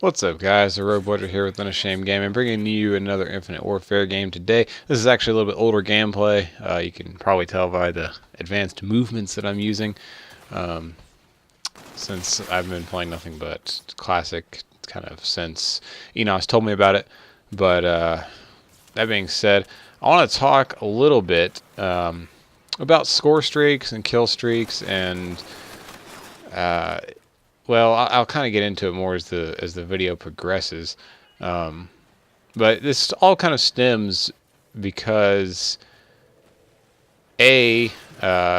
What's up, guys? The Road Warden here with Unashamed game. I'm bringing you another Infinite Warfare game today. This is actually a little bit older gameplay. You can probably tell by the advanced movements that I'm using, since I've been playing nothing but classic kind of since Enos told me about it. But that being said, I want to talk a little bit about score streaks and kill streaks and well, I'll kind of get into it more as the video progresses, but this all kind of stems because A,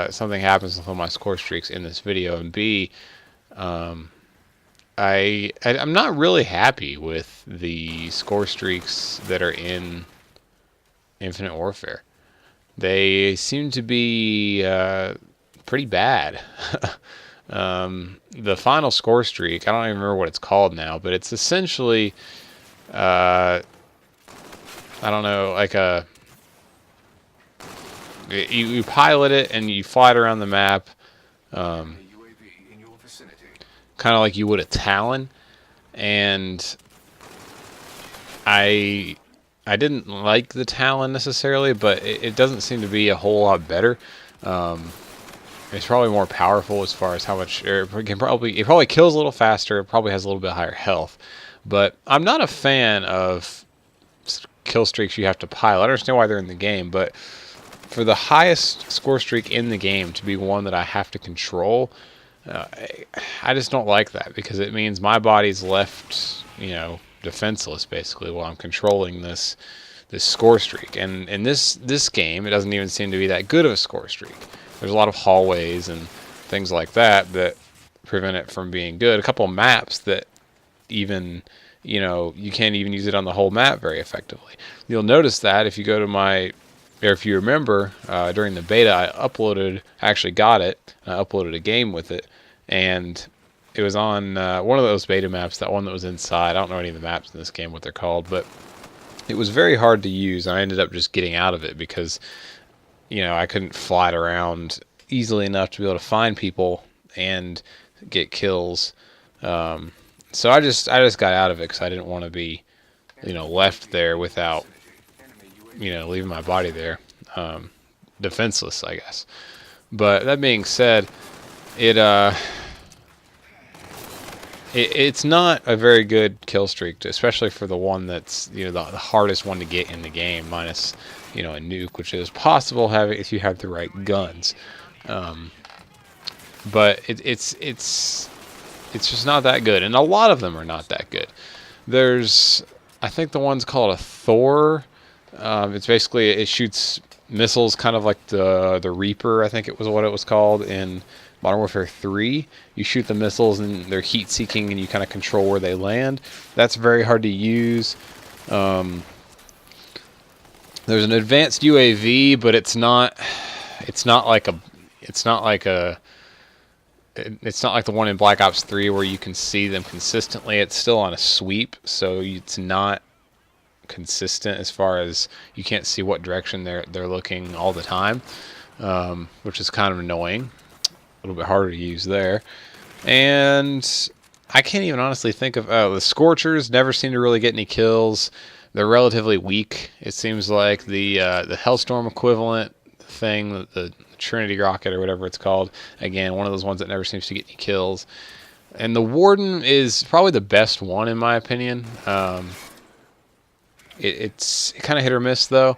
something happens with all my score streaks in this video, and B, I'm not really happy with the score streaks that are in Infinite Warfare. They seem to be pretty bad. The final score streak, I don't even remember what it's called now, but it's essentially, I don't know, like you pilot it and you fly it around the map, kind of like you would a Talon, and I didn't like the Talon necessarily, but it doesn't seem to be a whole lot better. It's probably more powerful as far as how much, or it probably kills a little faster. It probably has a little bit higher health, but I'm not a fan of kill streaks you have to pilot. I understand why they're in the game, but for the highest score streak in the game to be one that I have to control, I just don't like that, because it means my body's left, defenseless basically while I'm controlling this score streak. And in this game, it doesn't even seem to be that good of a score streak. There's a lot of hallways and things like that that prevent it from being good. A couple of maps that even, you can't even use it on the whole map very effectively. You'll notice that if you go to or if you remember, during the beta, I actually got it, and I uploaded a game with it, and it was on one of those beta maps, that one that was inside. I don't know any of the maps in this game, what they're called, but it was very hard to use, and I ended up just getting out of it because I couldn't fly it around easily enough to be able to find people and get kills. So I just got out of it because I didn't want to be, left there without, leaving my body there, defenseless, I guess. But that being said, it's not a very good kill streak, especially for the one that's the hardest one to get in the game, minus a nuke, which is possible if you have the right guns. But it's just not that good, and a lot of them are not that good. There's, I think the one's called a Thor. It's basically, it shoots missiles, kind of like the Reaper, I think it was what it was called in Modern Warfare 3. You shoot the missiles and they're heat seeking, and you kind of control where they land. That's very hard to use. There's an advanced UAV, but it's not like the one in Black Ops 3 where you can see them consistently. It's still on a sweep, so it's not consistent as far as you can't see what direction they're looking all the time, which is kind of annoying. A little bit harder to use there. And I can't even honestly think of the Scorchers. Never seem to really get any kills. They're relatively weak. It seems like the Hellstorm equivalent thing, the Trinity rocket or whatever it's called, again, one of those ones that never seems to get any kills. And the Warden is probably the best one in my opinion. It's kind of hit or miss though.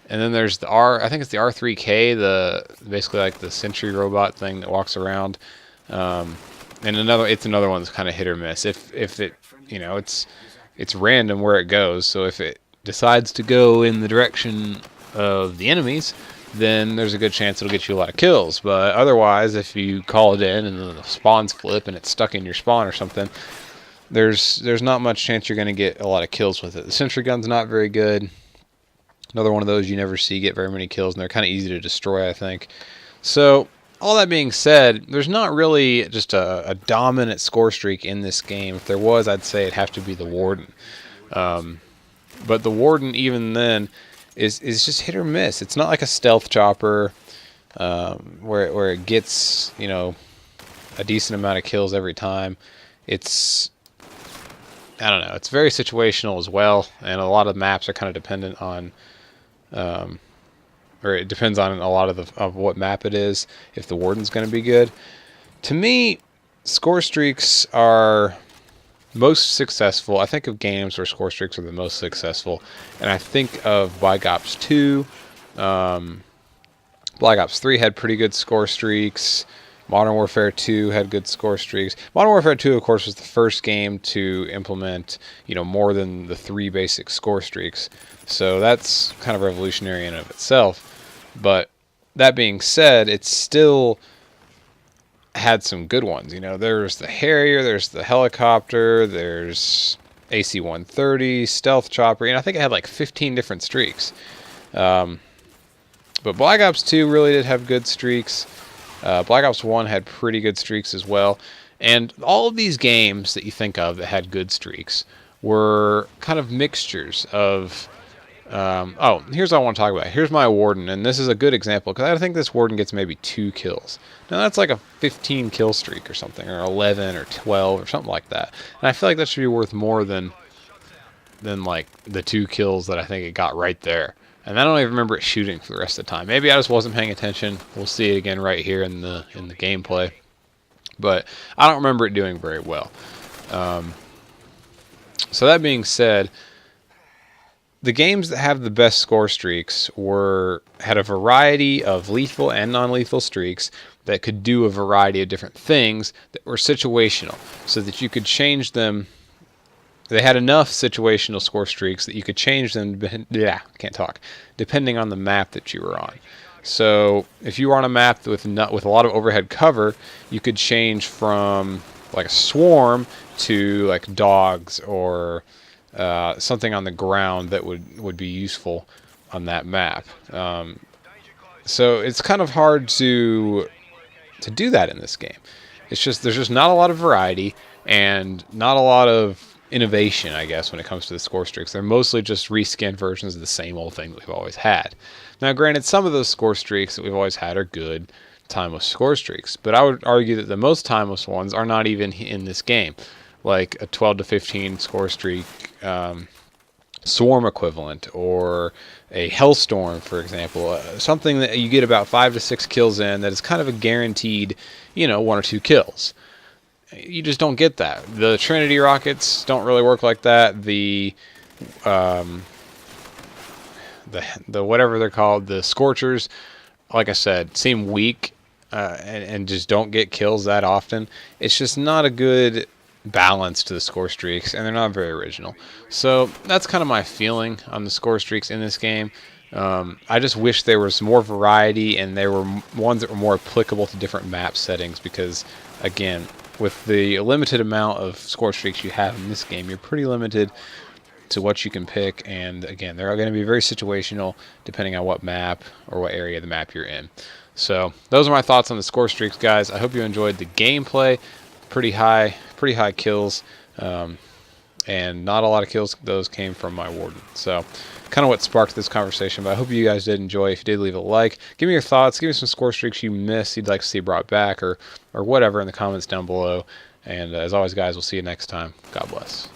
And then there's I think it's the R3K, basically like the sentry robot thing that walks around. And it's another one that's kind of hit or miss. If it, it's random where it goes. So if it decides to go in the direction of the enemies, then there's a good chance it'll get you a lot of kills. But otherwise, if you call it in and then the spawns flip and it's stuck in your spawn or something, there's not much chance you're going to get a lot of kills with it. The sentry gun's not very good. Another one of those you never see get very many kills, and they're kind of easy to destroy, I think. So, all that being said, there's not really just a dominant score streak in this game. If there was, I'd say it'd have to be the Warden. But the Warden, even then, is just hit or miss. It's not like a stealth chopper where it gets, a decent amount of kills every time. It's I don't know. It's very situational as well, and a lot of maps are kind of dependent on, or it depends on a lot of what map it is. If the Warden's going to be good, to me, score streaks are most successful. I think of games where score streaks are the most successful, and I think of Black Ops 2. Black Ops 3 had pretty good score streaks. Modern Warfare 2 had good score streaks. Modern Warfare 2, of course, was the first game to implement, more than the 3 basic score streaks. So that's kind of revolutionary in and of itself. But that being said, it still had some good ones. There's the Harrier, there's the helicopter, there's AC-130, Stealth Chopper. I think it had like 15 different streaks. But Black Ops 2 really did have good streaks. Black Ops 1 had pretty good streaks as well. And all of these games that you think of that had good streaks were kind of mixtures of... here's what I want to talk about. Here's my Warden, and this is a good example, because I think this Warden gets maybe 2 kills. Now, that's like a 15 kill streak or something, or 11 or 12 or something like that. And I feel like that should be worth more than like the 2 kills that I think it got right there. And I don't even remember it shooting for the rest of the time. Maybe I just wasn't paying attention. We'll see it again right here in the gameplay. But I don't remember it doing very well. So that being said, the games that have the best score streaks had a variety of lethal and non-lethal streaks that could do a variety of different things that were situational, so that you could change them. They had enough situational score streaks that you could change them, depending on the map that you were on. So if you were on a map with a lot of overhead cover, you could change from like a swarm to like dogs or something on the ground that would be useful on that map. So it's kind of hard to do that in this game. There's just not a lot of variety and not a lot of innovation, I guess, when it comes to the score streaks. They're mostly just reskinned versions of the same old thing that we've always had. Now, granted, some of those score streaks that we've always had are good timeless score streaks, but I would argue that the most timeless ones are not even in this game, like a 12 to 15 score streak, swarm equivalent, or a hellstorm, for example, something that you get about 5 to 6 kills in that is kind of a guaranteed, 1 or 2 kills. You just don't get that. The Trinity rockets don't really work like that. The whatever they're called, the Scorchers, like I said, seem weak and just don't get kills that often. It's just not a good balance to the score streaks, and they're not very original. So that's kind of my feeling on the score streaks in this game. I just wish there was more variety and there were ones that were more applicable to different map settings, because, again, with the limited amount of score streaks you have in this game, you're pretty limited to what you can pick, and again, they're going to be very situational depending on what map or what area of the map you're in. So those are my thoughts on the score streaks, guys. I hope you enjoyed the gameplay. Pretty high kills, and not a lot of kills. Those came from my Warden. So kind of what sparked this conversation, but I hope you guys did enjoy. If you did, leave a like. Give me your thoughts. Give me some score streaks you missed you'd like to see brought back, or whatever in the comments down below. And as always, guys, we'll see you next time. God bless.